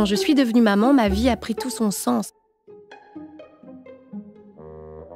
quand je suis devenue maman, ma vie a pris tout son sens.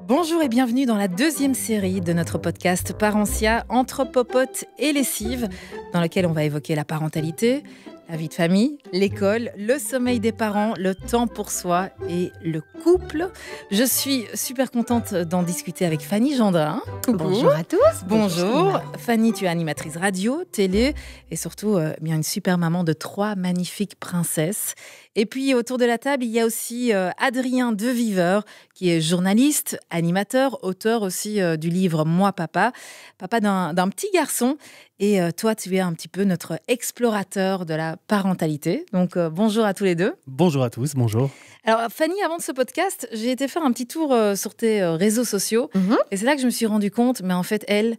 Bonjour et bienvenue dans la deuxième série de notre podcast Parentia, entre popote et lessive, dans laquelle on va évoquer la parentalité, la vie de famille, l'école, le sommeil des parents, le temps pour soi et le couple. Je suis super contente d'en discuter avec Fanny Gendrin. Coucou. Bonjour à tous. Bonjour. Fanny, tu es animatrice radio, télé et surtout bien une super maman de 3 magnifiques princesses. Et puis autour de la table, il y a aussi Adrien Deviveur, qui est journaliste, animateur, auteur aussi du livre Moi Papa, papa d'un petit garçon. Et toi, tu es un petit peu notre explorateur de la parentalité. Donc bonjour à tous les deux. Bonjour à tous, bonjour. Alors Fanny, avant de ce podcast, j'ai été faire un petit tour sur tes réseaux sociaux. Et c'est là que je me suis rendu compte, mais en fait, elle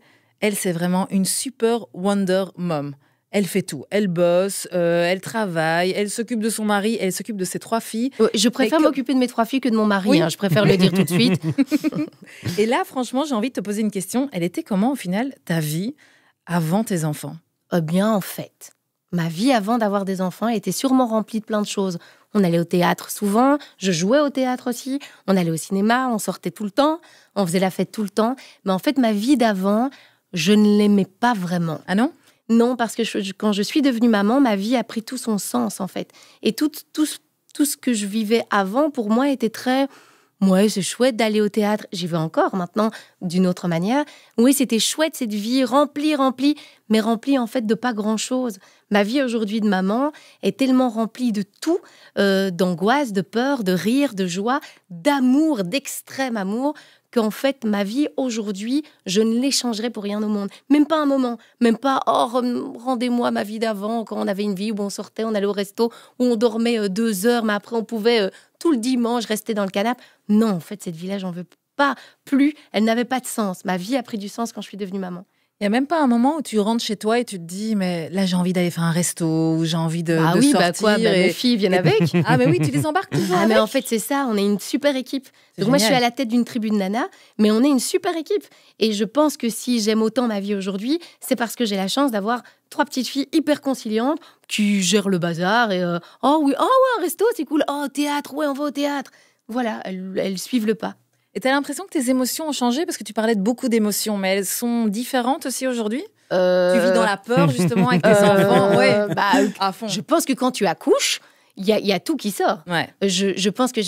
c'est vraiment une super Wonder Mom. Elle fait tout. Elle bosse, elle travaille, elle s'occupe de son mari, elle s'occupe de ses 3 filles. Je préfère m'occuper de mes 3 filles que de mon mari, Oui. je préfère le dire tout de suite. Et là, franchement, j'ai envie de te poser une question. Elle était comment, au final, ta vie avant tes enfants ? Eh bien, en fait, ma vie avant d'avoir des enfants était sûrement remplie de plein de choses. On allait au théâtre souvent, je jouais au théâtre aussi, on allait au cinéma, on sortait tout le temps, on faisait la fête tout le temps. Mais en fait, ma vie d'avant, je ne l'aimais pas vraiment. Ah non ? Non, parce que quand je suis devenue maman, ma vie a pris tout son sens, en fait. Et tout ce que je vivais avant, pour moi, était très... Ouais, c'est chouette d'aller au théâtre. J'y vais encore maintenant, d'une autre manière. Oui, c'était chouette, cette vie remplie, mais remplie, en fait, de pas grand-chose. Ma vie aujourd'hui de maman est tellement remplie de tout, d'angoisse, de peur, de rire, de joie, d'amour, d'extrême amour, qu'en fait, ma vie aujourd'hui, je ne l'échangerai pour rien au monde. Même pas un moment. Même pas, rendez-moi ma vie d'avant, quand on avait une vie où on sortait, on allait au resto, où on dormait 2 heures, mais après, on pouvait tout le dimanche rester dans le canapé. Non, en fait, cette vie-là, j'en veux pas plus. Elle n'avait pas de sens. Ma vie a pris du sens quand je suis devenue maman. Il n'y a même pas un moment où tu rentres chez toi et tu te dis, mais là, j'ai envie d'aller faire un resto, ou j'ai envie de sortir. Mes filles viennent avec. Ah, mais oui, tu les embarques toujours Ah, avec. mais en fait, c'est ça, on est une super équipe. C'est Donc moi, je suis génial. à la tête d'une tribu de nanas, mais on est une super équipe. Et je pense que si j'aime autant ma vie aujourd'hui, c'est parce que j'ai la chance d'avoir 3 petites filles hyper conciliantes qui gèrent le bazar et oh oui, un resto, c'est cool. Oh, théâtre, ouais, on va au théâtre. Voilà, elles suivent le pas. Et tu as l'impression que tes émotions ont changé parce que tu parlais de beaucoup d'émotions, mais elles sont différentes aussi aujourd'hui ? Tu vis dans la peur, justement, avec tes enfants. Ouais, à fond. Je pense que quand tu accouches, il y a tout qui sort. Ouais. Je pense que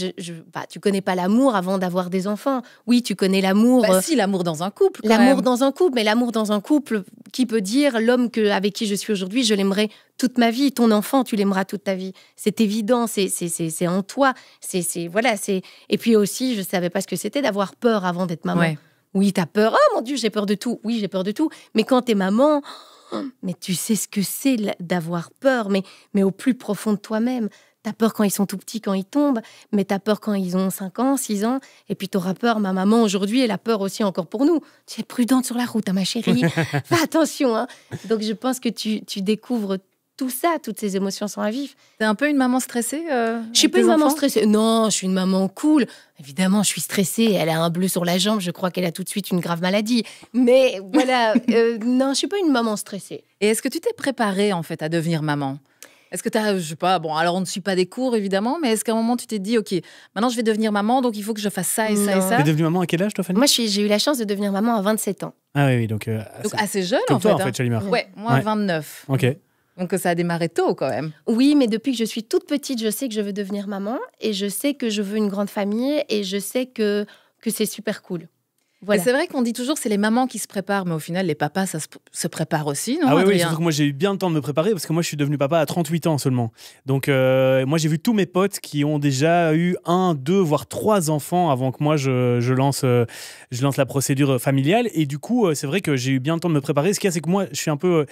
tu connais pas l'amour avant d'avoir des enfants. Oui, tu connais l'amour. Si, l'amour dans un couple. Quand L'amour même. dans un couple, mais l'amour dans un couple, qui peut dire l'homme avec qui je suis aujourd'hui, je l'aimerai toute ma vie. Ton enfant, tu l'aimeras toute ta vie. C'est évident, c'est en toi. Voilà. Et puis aussi, je savais pas ce que c'était d'avoir peur avant d'être maman. Ouais. Oui, t'as peur. Oh mon Dieu, j'ai peur de tout. Oui, j'ai peur de tout. Mais quand t'es maman, mais tu sais ce que c'est d'avoir peur, mais au plus profond de toi-même. T'as peur quand ils sont tout petits, quand ils tombent, mais t'as peur quand ils ont 5 ans, 6 ans, et puis t'auras peur, ma maman aujourd'hui, elle a peur aussi encore pour nous. Tu es prudente sur la route, hein, ma chérie. Fais attention, hein. Donc je pense que tu découvres tout ça, toutes ces émotions sont à vif. T'es un peu une maman stressée Je suis pas une maman stressée. Non, je suis une maman cool. Évidemment, je suis stressée. Elle a un bleu sur la jambe. Je crois qu'elle a tout de suite une grave maladie. Mais voilà, non, je suis pas une maman stressée. Et est-ce que tu t'es préparée, en fait, à devenir maman ? Est-ce que tu as, je sais pas, bon, alors on ne suit pas des cours, évidemment, mais est-ce qu'à un moment, tu t'es dit, OK, maintenant, je vais devenir maman, donc il faut que je fasse ça et ça et ça ? T'es devenue maman à quel âge, toi, Fanny ? Moi, j'ai eu la chance de devenir maman à 27 ans. Ah oui, donc assez jeune, comme en toi, fait. en fait, Chalimar. Ouais, moi, Ouais. 29. Ok. Donc ça a démarré tôt, quand même. Oui, mais depuis que je suis toute petite, je sais que je veux devenir maman et je sais que je veux une grande famille et je sais que c'est super cool. Voilà. Et c'est vrai qu'on dit toujours c'est les mamans qui se préparent, mais au final, les papas, ça se prépare aussi, non, Ah oui, Adrien ? surtout que moi j'ai eu bien le temps de me préparer parce que moi je suis devenu papa à 38 ans seulement. Donc moi j'ai vu tous mes potes qui ont déjà eu 1, 2, voire 3 enfants avant que moi je lance la procédure familiale. Et du coup c'est vrai que j'ai eu bien le temps de me préparer. Ce qu'il y a, c'est que moi j'ai un peu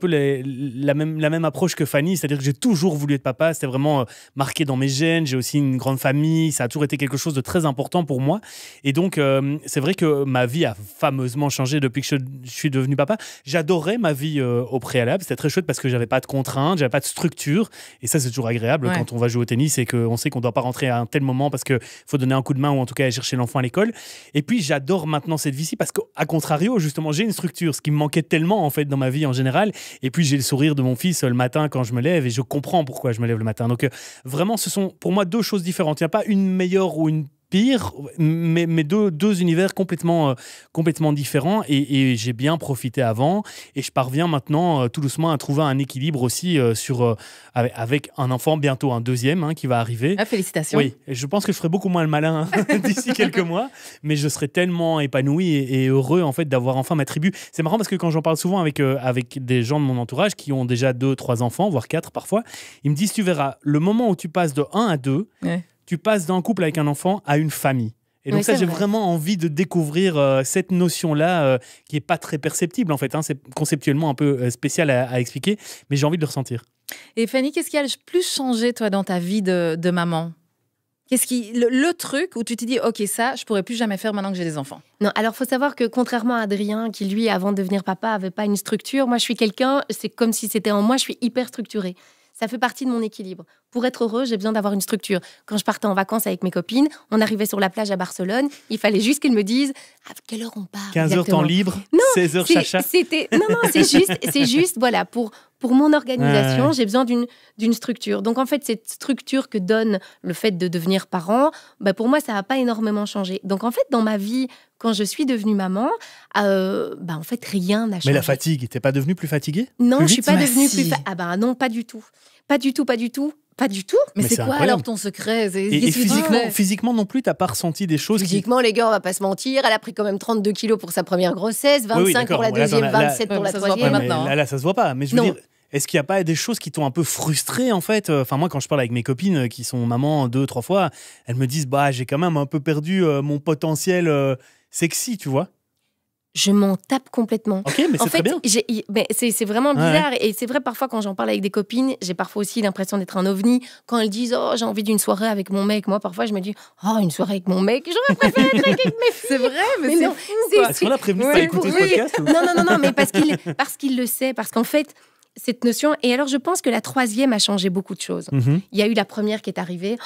la même approche que Fanny, c'est-à-dire que j'ai toujours voulu être papa. C'était vraiment marqué dans mes gènes. J'ai aussi une grande famille. Ça a toujours été quelque chose de très important pour moi. Et donc c'est vrai que que ma vie a fameusement changé depuis que je suis devenu papa. J'adorais ma vie au préalable. C'était très chouette parce que j'avais pas de contraintes, j'avais pas de structure. Et ça, c'est toujours agréable quand on va jouer au tennis et qu'on sait qu'on doit pas rentrer à un tel moment parce qu'il faut donner un coup de main ou en tout cas aller chercher l'enfant à l'école. Et puis, j'adore maintenant cette vie-ci parce qu'à contrario, justement, j'ai une structure, ce qui me manquait tellement en fait dans ma vie en général. Et puis, j'ai le sourire de mon fils le matin quand je me lève et je comprends pourquoi je me lève le matin. Donc, vraiment, ce sont pour moi deux choses différentes. Il n'y a pas une meilleure ou une pire, mais deux univers complètement différents et j'ai bien profité avant et je parviens maintenant tout doucement à trouver un équilibre aussi avec un enfant, bientôt un deuxième qui va arriver. Félicitations. Oui, et je pense que je ferai beaucoup moins le malin d'ici quelques mois, mais je serai tellement épanoui et heureux en fait d'avoir enfin ma tribu. C'est marrant parce que quand j'en parle souvent avec des gens de mon entourage qui ont déjà 2-3 enfants, voire 4 parfois, ils me disent tu verras, le moment où tu passes de 1 à 2, tu passes d'un couple avec un enfant à une famille. Et donc ça, j'ai vraiment envie de découvrir cette notion-là qui n'est pas très perceptible en fait. C'est conceptuellement un peu spécial à expliquer, mais j'ai envie de le ressentir. Et Fanny, qu'est-ce qui a le plus changé toi dans ta vie de maman ? Qu'est-ce qui le truc où tu t'es dit ok, ça je pourrais plus jamais faire maintenant que j'ai des enfants? Non, alors faut savoir que contrairement à Adrien qui lui avant de devenir papa avait pas une structure, moi je suis quelqu'un, c'est comme si c'était en moi, je suis hyper structurée. Ça fait partie de mon équilibre. Pour être heureux, j'ai besoin d'avoir une structure. Quand je partais en vacances avec mes copines, on arrivait sur la plage à Barcelone, il fallait juste qu'elles me disent à quelle heure on part. 15 heures temps libre, non, 16 heures chacha. Non, c'est juste voilà, pour mon organisation, j'ai besoin d'une structure. Donc en fait, cette structure que donne le fait de devenir parent, pour moi, ça n'a pas énormément changé. Donc en fait, dans ma vie, quand je suis devenue maman, en fait, rien n'a changé. Mais la fatigue, t'es pas devenue plus fatiguée? Non, plus je suis pas devenue si. plus non, pas du tout. Pas du tout. Pas du tout. Mais c'est quoi incroyable. alors ton secret? Et physiquement non plus, t'as pas ressenti des choses Physiquement, les gars, on va pas se mentir. Elle a pris quand même 32 kilos pour sa première grossesse, 25 pour la deuxième, 27 pour la troisième. Maintenant. Là, ça se voit pas. Mais je veux dire, est-ce qu'il n'y a pas des choses qui t'ont un peu frustrée en fait? Enfin, moi, quand je parle avec mes copines qui sont mamans 2-3 fois, elles me disent j'ai quand même un peu perdu mon potentiel sexy, tu vois. Je m'en tape complètement. Ok, mais c'est très bien. C'est vraiment bizarre. Et c'est vrai, parfois, quand j'en parle avec des copines, j'ai parfois aussi l'impression d'être un ovni. Quand elles disent « Oh, j'ai envie d'une soirée avec mon mec », moi, parfois, je me dis « Oh, une soirée avec mon mec, j'aurais préféré être avec mes filles. » C'est vrai, mais non. Est-ce qu'on a prévenu de pas écouter ce podcast? Non, mais parce qu'il le sait. Parce qu'en fait, cette notion... Et alors, je pense que la troisième a changé beaucoup de choses. Il y a eu la première qui est arrivée...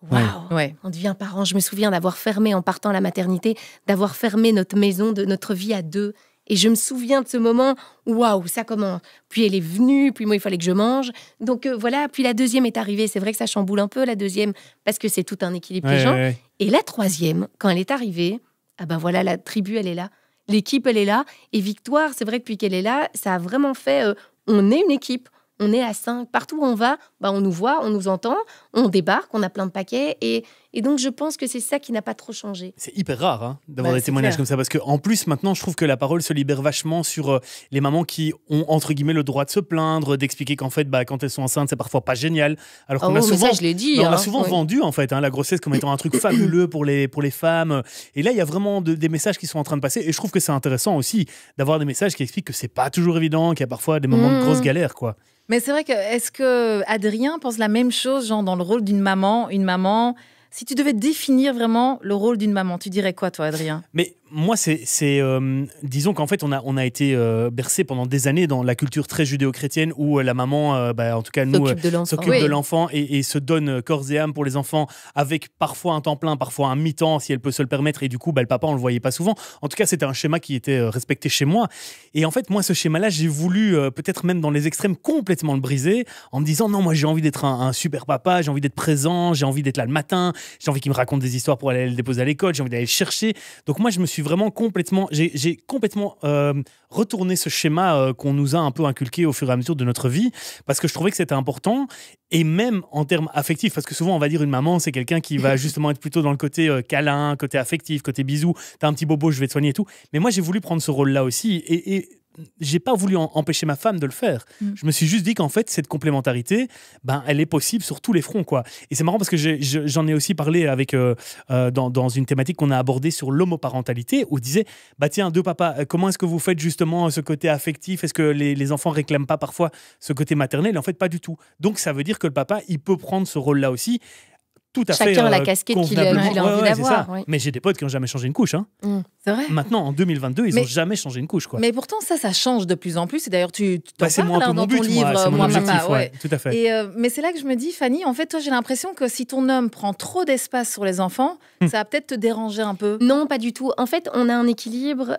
Waouh, on devient parent. Je me souviens d'avoir fermé en partant à la maternité, d'avoir fermé notre maison, de notre vie à deux. Et je me souviens de ce moment où, waouh, ça commence. Puis elle est venue, puis moi, il fallait que je mange. Donc voilà, puis la deuxième est arrivée. C'est vrai que ça chamboule un peu, la deuxième, parce que c'est tout un équilibre des gens. Et la troisième, quand elle est arrivée, voilà, la tribu, elle est là. L'équipe, elle est là. Et Victoire, c'est vrai que depuis qu'elle est là, ça a vraiment fait... on est une équipe. On est à 5. Partout où on va, on nous voit, on nous entend, on débarque, on a plein de paquets. Et donc, je pense que c'est ça qui n'a pas trop changé. C'est hyper rare d'avoir des témoignages comme ça. Parce qu'en plus, maintenant, je trouve que la parole se libère vachement sur les mamans qui ont, entre guillemets, le droit de se plaindre, d'expliquer qu'en fait, quand elles sont enceintes, c'est parfois pas génial. Alors qu'on a souvent, ça, je l'ai dit. On a souvent vendu, en fait, la grossesse comme étant un truc fabuleux pour les femmes. Et là, il y a vraiment des messages qui sont en train de passer. Et je trouve que c'est intéressant aussi d'avoir des messages qui expliquent que c'est pas toujours évident, qu'il y a parfois des moments de grosse galère, quoi. Mais c'est vrai que, est-ce que Adrien pense la même chose, genre dans le rôle d'une maman, une maman? Si tu devais définir vraiment le rôle d'une maman, tu dirais quoi, toi, Adrien? Mais moi, disons qu'en fait, on a été bercé pendant des années dans la culture très judéo-chrétienne où la maman, en tout cas nous, s'occupe de l'enfant et se donne corps et âme pour les enfants avec parfois un temps plein, parfois un mi-temps si elle peut se le permettre. Et du coup, le papa, on le voyait pas souvent. En tout cas, c'était un schéma qui était respecté chez moi. Et en fait, moi, ce schéma-là, j'ai voulu peut-être même dans les extrêmes complètement le briser en me disant non, moi, j'ai envie d'être un super papa, j'ai envie d'être présent, j'ai envie d'être là le matin, j'ai envie qu'il me raconte des histoires pour aller le déposer à l'école, j'ai envie d'aller le chercher. Donc moi, je me suis vraiment complètement retourné ce schéma qu'on nous a un peu inculqué au fur et à mesure de notre vie parce que je trouvais que c'était important et même en termes affectifs parce que souvent on va dire une maman c'est quelqu'un qui va justement être plutôt dans le côté câlin, côté affectif, côté bisou, t'as un petit bobo je vais te soigner et tout, mais moi j'ai voulu prendre ce rôle là aussi et j'ai pas voulu empêcher ma femme de le faire. Je me suis juste dit qu'en fait cette complémentarité elle est possible sur tous les fronts quoi. Et c'est marrant parce que j'en ai aussi parlé avec dans une thématique qu'on a abordée sur l'homoparentalité où je disais tiens deux papas comment est-ce que vous faites justement ce côté affectif, est-ce que les enfants réclament pas parfois ce côté maternel? En fait pas du tout. Donc ça veut dire que le papa il peut prendre ce rôle là aussi tout à fait chacun la casquette qu'il a envie d'avoir. Oui. Mais j'ai des potes qui n'ont jamais changé une couche. Hein. C'est vrai. Maintenant, en 2022, ils n'ont jamais changé une couche. Quoi. Mais pourtant, ça change de plus en plus. Et d'ailleurs, tu t'en c'est parles mon dans but, ton livre, c'est mon objectif, papa. Ouais. Tout à fait. Mais c'est là que je me dis, Fanny, en fait, toi, j'ai l'impression que si ton homme prend trop d'espace sur les enfants, ça va peut-être te déranger un peu. Non, pas du tout. En fait, on a un équilibre.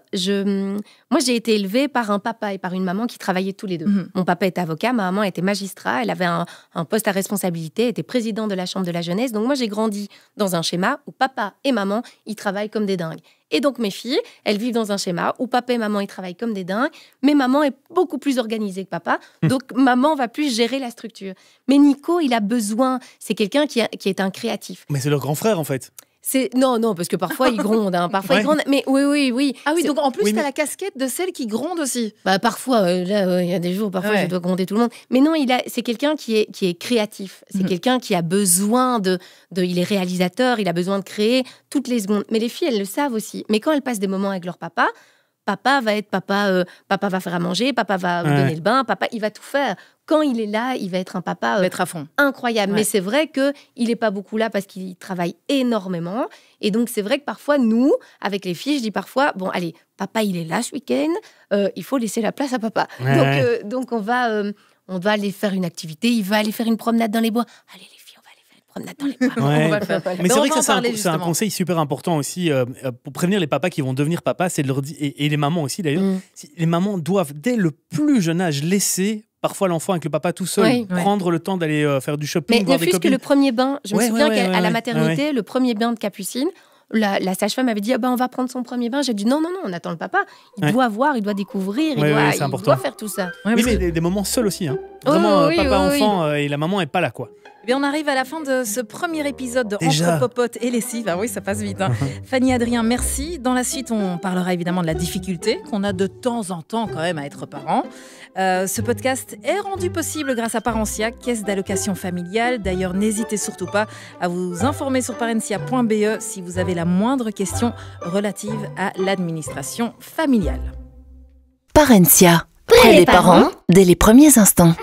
Moi, j'ai été élevée par un papa et par une maman qui travaillaient tous les deux. Mon papa était avocat, ma maman était magistrat. Elle avait un poste à responsabilité, était présidente de la chambre de la jeunesse. Donc moi, j'ai grandi dans un schéma où papa et maman, ils travaillent comme des dingues. Et donc mes filles, elles vivent dans un schéma où papa et maman, ils travaillent comme des dingues, mais maman est beaucoup plus organisée que papa, donc maman va plus gérer la structure. Mais Nico, il a besoin, c'est quelqu'un qui est un créatif. Mais c'est leur grand frère, en fait. Non, parce que parfois il gronde, il gronde. Mais oui. Ah oui, donc en plus, t'as la casquette de celle qui gronde aussi. Bah parfois, là, il y a des jours, parfois je dois gronder tout le monde. Mais non, c'est quelqu'un qui est créatif. C'est quelqu'un qui a besoin il est réalisateur, il a besoin de créer toutes les secondes. Mais les filles, elles le savent aussi. Mais quand elles passent des moments avec leur papa va être papa va faire à manger, papa va donner le bain, papa, il va tout faire. Quand il est là, il va être un papa il va être à fond. Incroyable. Ouais. Mais c'est vrai qu'il n'est pas beaucoup là parce qu'il travaille énormément. Et donc, c'est vrai que parfois, nous, avec les filles, je dis parfois, bon, allez, papa, il est là ce week-end, il faut laisser la place à papa. Donc, on va aller faire une activité, il va aller faire une promenade dans les bois. Allez, les filles, on va aller faire une promenade dans les bois. Ouais. On va le faire. Mais c'est vrai que c'est un conseil super important aussi pour prévenir les papas qui vont devenir papas, c'est de leur dire, et les mamans aussi d'ailleurs, les mamans doivent dès le plus jeune âge laisser parfois l'enfant avec le papa tout seul, prendre le temps d'aller faire du shopping, voir des copines. Mais ne fût-ce que le premier bain, je me souviens qu'à la maternité, le premier bain de Capucine, la sage-femme avait dit on va prendre son premier bain. J'ai dit non, on attend le papa. Il doit voir, il doit découvrir, il doit faire tout ça. Oui, mais des moments seuls aussi. Hein. Vraiment, papa-enfant et la maman n'est pas là, quoi. Et on arrive à la fin de ce premier épisode de Entre Popote et Lessive. Ah oui, ça passe vite. Hein. Fanny, Adrien, merci. Dans la suite, on parlera évidemment de la difficulté qu'on a de temps en temps quand même à être parent. Ce podcast est rendu possible grâce à Parentia, caisse d'allocation familiale. D'ailleurs, n'hésitez surtout pas à vous informer sur parentia.be si vous avez la moindre question relative à l'administration familiale. Parentia, près des parents dès les premiers instants.